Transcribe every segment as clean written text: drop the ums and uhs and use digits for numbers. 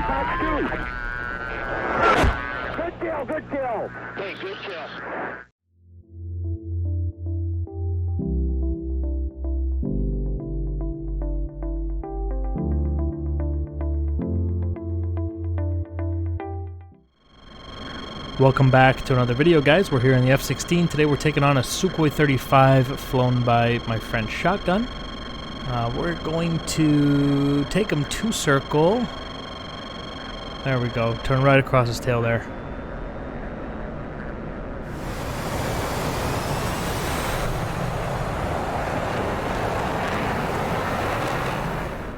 Good kill, good kill. Hey, good kill. Welcome back to another video, guys. We're here in the F-16. Today we're taking on a Sukhoi 35 flown by my friend Shotgun. We're going to take him to circle. There we go. Turn right across his tail there.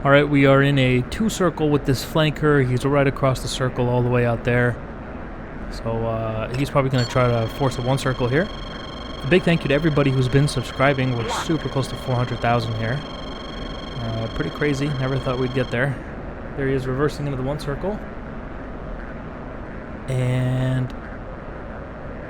Alright, we are in a 2-circle with this flanker. He's right across the circle all the way out there. So he's probably going to try to force a 1-circle here. A big thank you to everybody who's been subscribing. We're super close to 400,000 here. Pretty crazy. Never thought we'd get there. There he is reversing into the 1-circle. And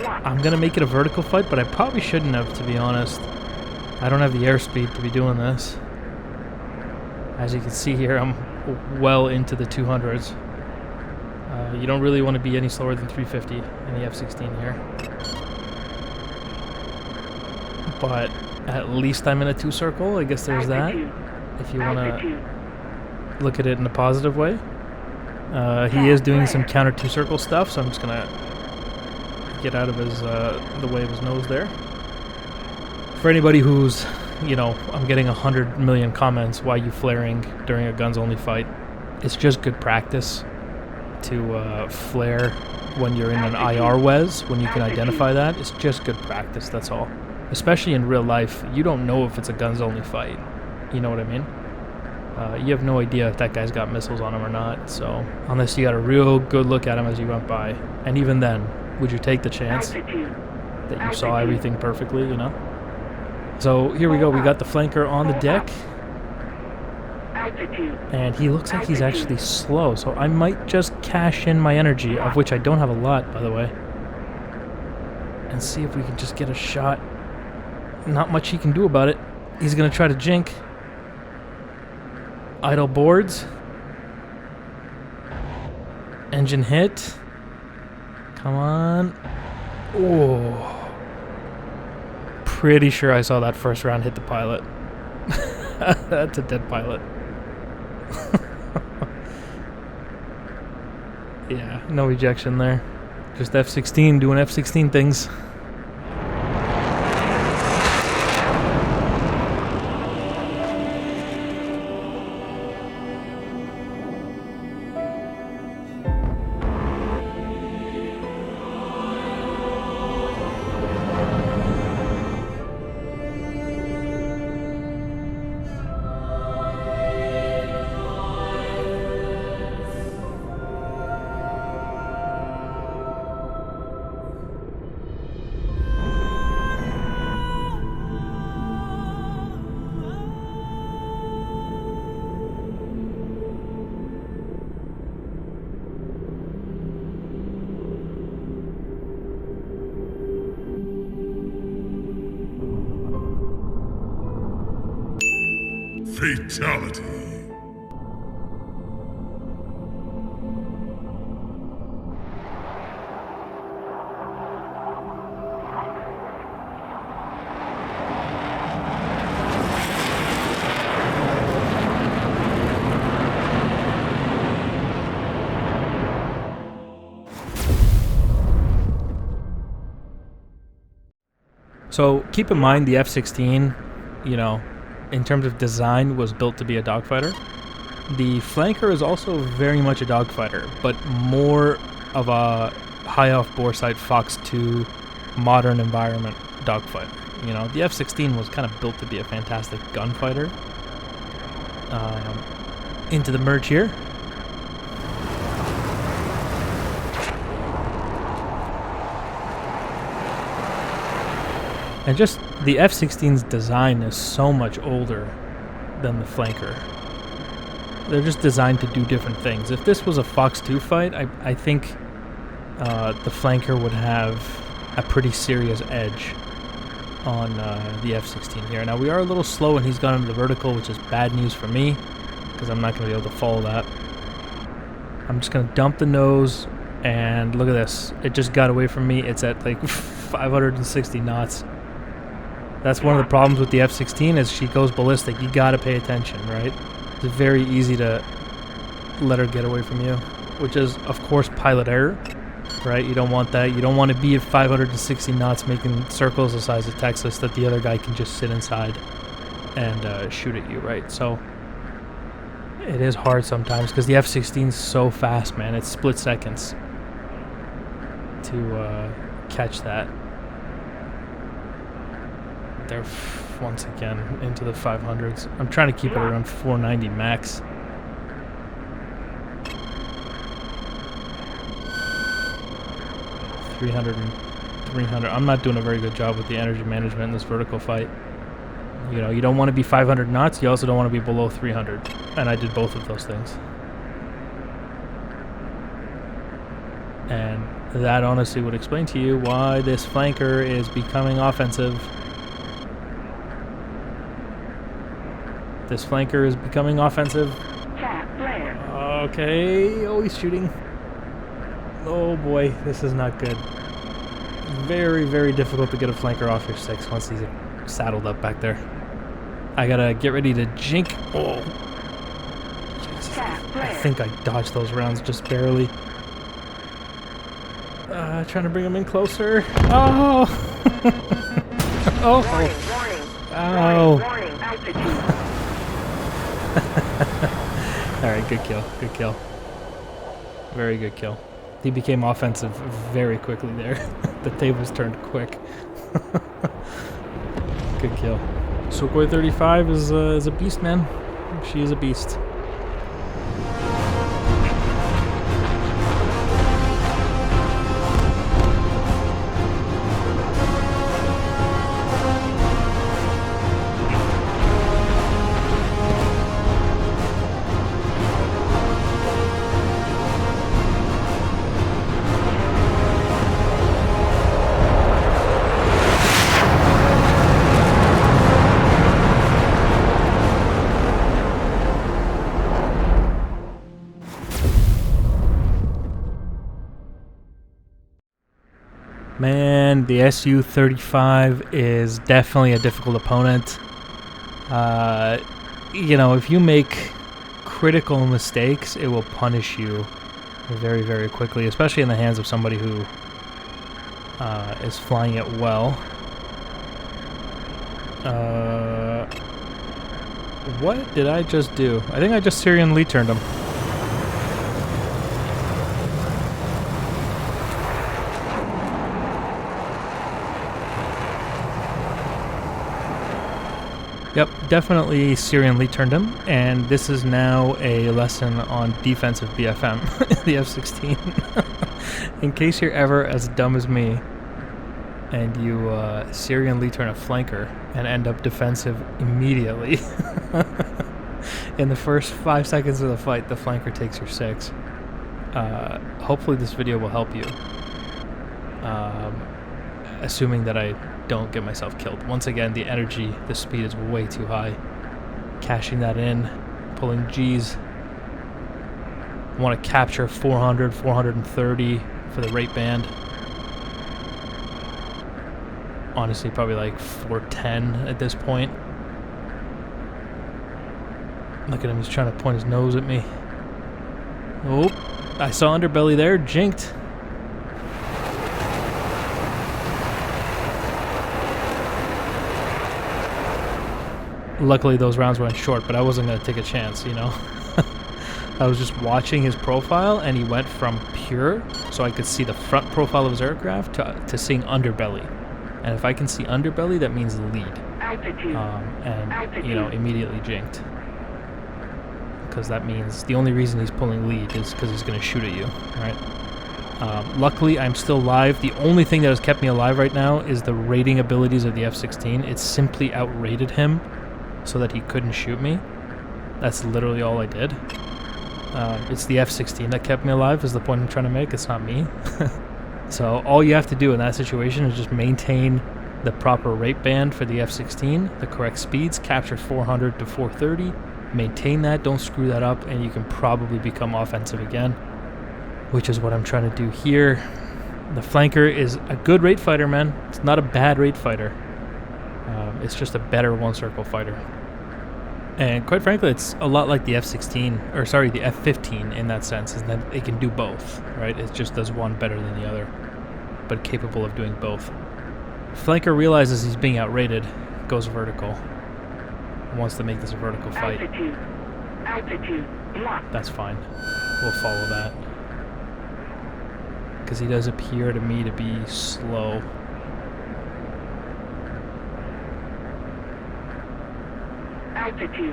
I'm going to make it a vertical fight, but I probably shouldn't have, to be honest. I don't have the airspeed to be doing this. As you can see here, I'm well into the 200s. You don't really want to be any slower than 350 in the F-16 here. But at least I'm in a 2-circle. I guess there's that. If you want to look at it in a positive way. He is doing some counter 2-circle stuff, so I'm just going to get out of his the way of his nose there. For anybody who's, you know, I'm getting 100 million comments, why you flaring during a guns only fight. It's just good practice to flare when you're in an IR WES, when you can identify that. It's just good practice, that's all. Especially in real life, you don't know if it's a guns only fight. You know what I mean? You have no idea if that guy's got missiles on him or not, so unless you got a real good look at him as you went by. And even then, would you take the chance that you saw everything perfectly, you know? So here we go, we got the flanker on the deck. And he looks like he's actually slow, so I might just cash in my energy, of which I don't have a lot, by the way, and see if we can just get a shot. Not much he can do about it. He's going to try to jink. Idle boards. Engine hit. Come on. Oh. Pretty sure I saw that first round hit the pilot. That's a dead pilot. Yeah, no ejection there. Just F-16 doing F-16 things. Fatality. So keep in mind the F-16, you know, in terms of design, was built to be a dogfighter. The flanker is also very much a dogfighter, but more of a high off bore sight Fox 2 modern environment dogfighter. You know, the F-16 was kind of built to be a fantastic gunfighter. Into the merge here. And just the F-16's design is so much older than the flanker. They're just designed to do different things. If this was a Fox 2 fight, I think the flanker would have a pretty serious edge on the F-16 here. Now, we are a little slow and he's gone into the vertical, which is bad news for me, because I'm not going to be able to follow that. I'm just going to dump the nose, and look at this. It just got away from me. It's at like 560 knots. That's one of the problems with the F-16 is she goes ballistic. You got to pay attention, right? It's very easy to let her get away from you, which is, of course, pilot error, right? You don't want that. You don't want to be at 560 knots making circles the size of Texas that the other guy can just sit inside and shoot at you, right? So it is hard sometimes because the F-16 is so fast, man. It's split seconds to catch that. They're once again into the 500s. I'm trying to keep it around 490 max. $300. I'm not doing a very good job with the energy management in this vertical fight. You know, you don't want to be 500 knots. You also don't want to be below 300. And I did both of those things. And that honestly would explain to you why this flanker is becoming offensive. This flanker is becoming offensive. Okay. Oh, he's shooting. Oh boy, this is not good. Very, very difficult to get a flanker off your 6 once he's saddled up back there. I gotta get ready to jink. Oh. Jesus. I think I dodged those rounds just barely. Trying to bring him in closer. Oh! Oh! Ow! Alright, good kill. Good kill. Very good kill. He became offensive very quickly there. The tables turned quick. Good kill. Sukhoi 35 is a beast, man. She is a beast. Man, the SU-35 is definitely a difficult opponent. You know, if you make critical mistakes, it will punish you very, very quickly, especially in the hands of somebody who is flying it well. What did I just do? I think I just Syrian lead turned him. Yep, definitely Syrian lead turned him, and this is now a lesson on defensive BFM, the F-16. In case you're ever as dumb as me, and you Syrian lead turn a flanker and end up defensive immediately. In the first 5 seconds of the fight, the flanker takes your 6. Hopefully this video will help you. Assuming that I don't get myself killed. Once again, the energy, the speed is way too high. Cashing that in, pulling G's. I want to capture 400, 430 for the rate band. Honestly, probably like 410 at this point. Look at him, he's trying to point his nose at me. Oh, I saw underbelly there, jinked. Luckily those rounds went short, but I wasn't going to take a chance, you know. I was just watching his profile, and he went from pure, so I could see the front profile of his aircraft, to seeing underbelly. And if I can see underbelly, that means lead. And, you know, immediately jinked. Because that means the only reason he's pulling lead is because he's going to shoot at you, right? Luckily, I'm still live. The only thing that has kept me alive right now is the rating abilities of the F-16. It simply outrated him so that he couldn't shoot me. That's literally all I did. It's the F-16 that kept me alive is the point I'm trying to make. It's not me. So all you have to do in that situation is just maintain the proper rate band for the F-16, the correct speeds, capture 400 to 430, maintain that, don't screw that up, and you can probably become offensive again. which is what I'm trying to do here. The flanker is a good raid fighter, man. It's not a bad raid fighter. It's just a better one-circle fighter. And quite frankly, it's a lot like the F-16, or sorry, the F-15 in that sense, is that it can do both, right? It just does one better than the other, but capable of doing both. Flanker realizes he's being outrated, goes vertical, wants to make this a vertical fight. Altitude. That's fine. We'll follow that. Because he does appear to me to be slow.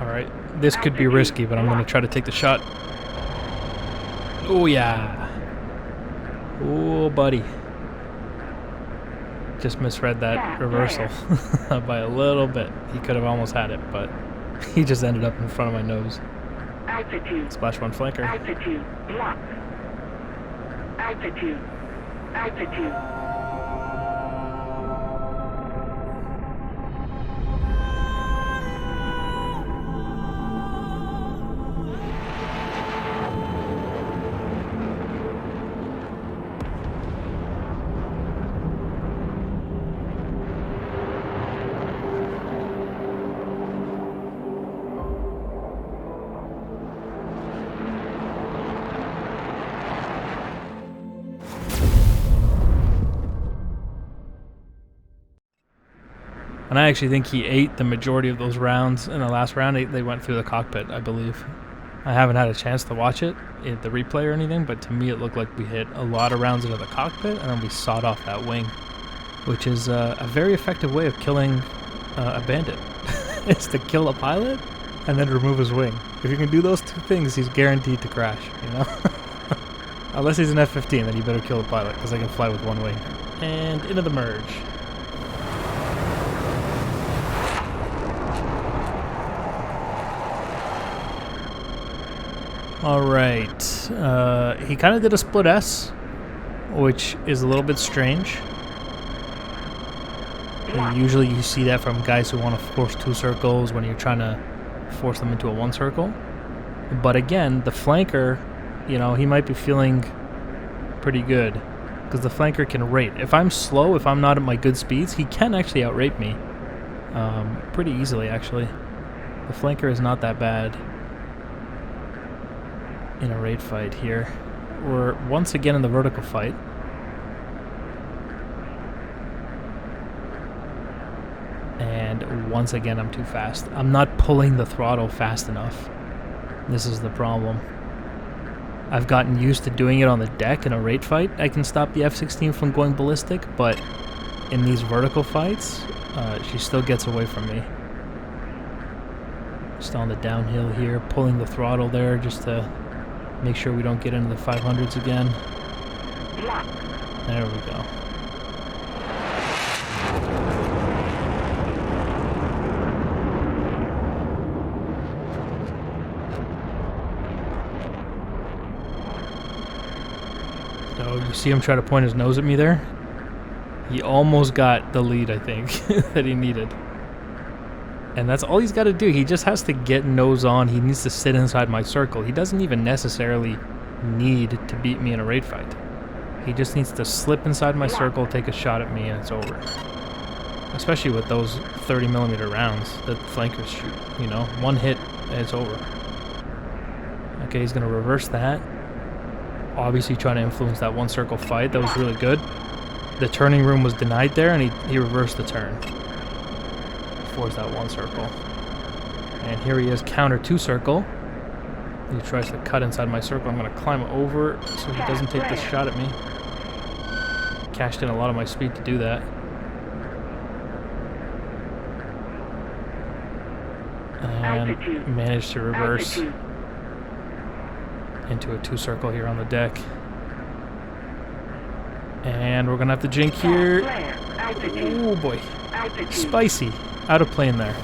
Alright, this could be risky, but I'm going to try to take the shot. Oh yeah. Oh buddy. Just misread that reversal by a little bit. He could have almost had it, but he just ended up in front of my nose. Splash one flanker. Altitude. And I actually think he ate the majority of those rounds. In the last round, they went through the cockpit, I believe. I haven't had a chance to watch it, the replay or anything, but to me it looked like we hit a lot of rounds into the cockpit and then we sawed off that wing, which is a very effective way of killing a bandit. It's to kill a pilot and then remove his wing. If you can do those two things, he's guaranteed to crash, you know? Unless he's an F-15, then you better kill the pilot, because they can fly with one wing. And into the merge. Alright, he kind of did a split S, which is a little bit strange. Usually you see that from guys who want to force two circles when you're trying to force them into a one circle. But again, the flanker, you know, he might be feeling pretty good, because the flanker can rate. If I'm slow, if I'm not at my good speeds, he can actually outrate me pretty easily, actually. The flanker is not that bad in a raid fight here. We're once again in the vertical fight. And once again I'm too fast. I'm not pulling the throttle fast enough. This is the problem. I've gotten used to doing it on the deck in a raid fight. I can stop the F-16 from going ballistic, but in these vertical fights, she still gets away from me. Just on the downhill here, pulling the throttle there just to make sure we don't get into the 500s again. There we go. So you see him try to point his nose at me there? He almost got the lead, I think, that he needed. And that's all he's got to do. He just has to get nose on. He needs to sit inside my circle. He doesn't even necessarily need to beat me in a raid fight. He just needs to slip inside my circle, take a shot at me, and it's over. Especially with those 30mm rounds that flankers shoot. You know, one hit and it's over. Okay, he's going to reverse that. Obviously trying to influence that one circle fight. That was really good. The turning room was denied there, and he reversed the turn. Force that one circle. And here he is, counter two circle. He tries to cut inside my circle. I'm going to climb over so he doesn't take this shot at me. Cashed in a lot of my speed to do that. And managed to reverse into a two circle here on the deck. And we're going to have to jink here. Oh boy. Spicy. Out of plane there.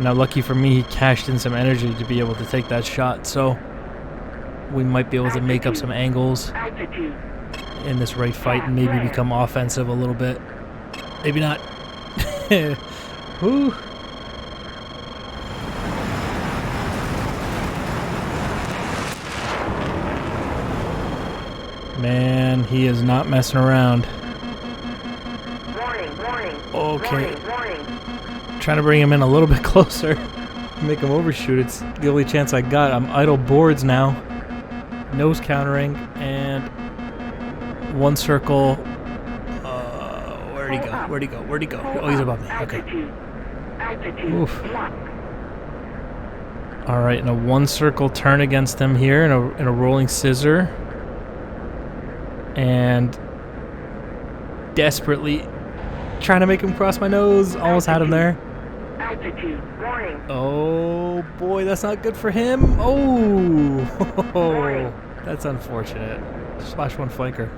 Now lucky for me, he cashed in some energy to be able to take that shot, so we might be able to make up some angles in this raid fight and maybe become offensive a little bit. Maybe not. Whew. Man, he is not messing around. Warning, warning. Okay. Warning, warning. Trying to bring him in a little bit closer. Make him overshoot. It's the only chance I got. I'm idle boards now. Nose countering and one circle. Where'd he go? Where'd he go? Where'd he go? Oh, he's above me. Okay. Altitude. Altitude. Oof. Lock. All right, and a one circle turn against him here in a rolling scissor. And desperately trying to make him cross my nose. Almost had him there. Altitude. Warning. Oh boy, that's not good for him. Oh, that's unfortunate. Slash one flanker.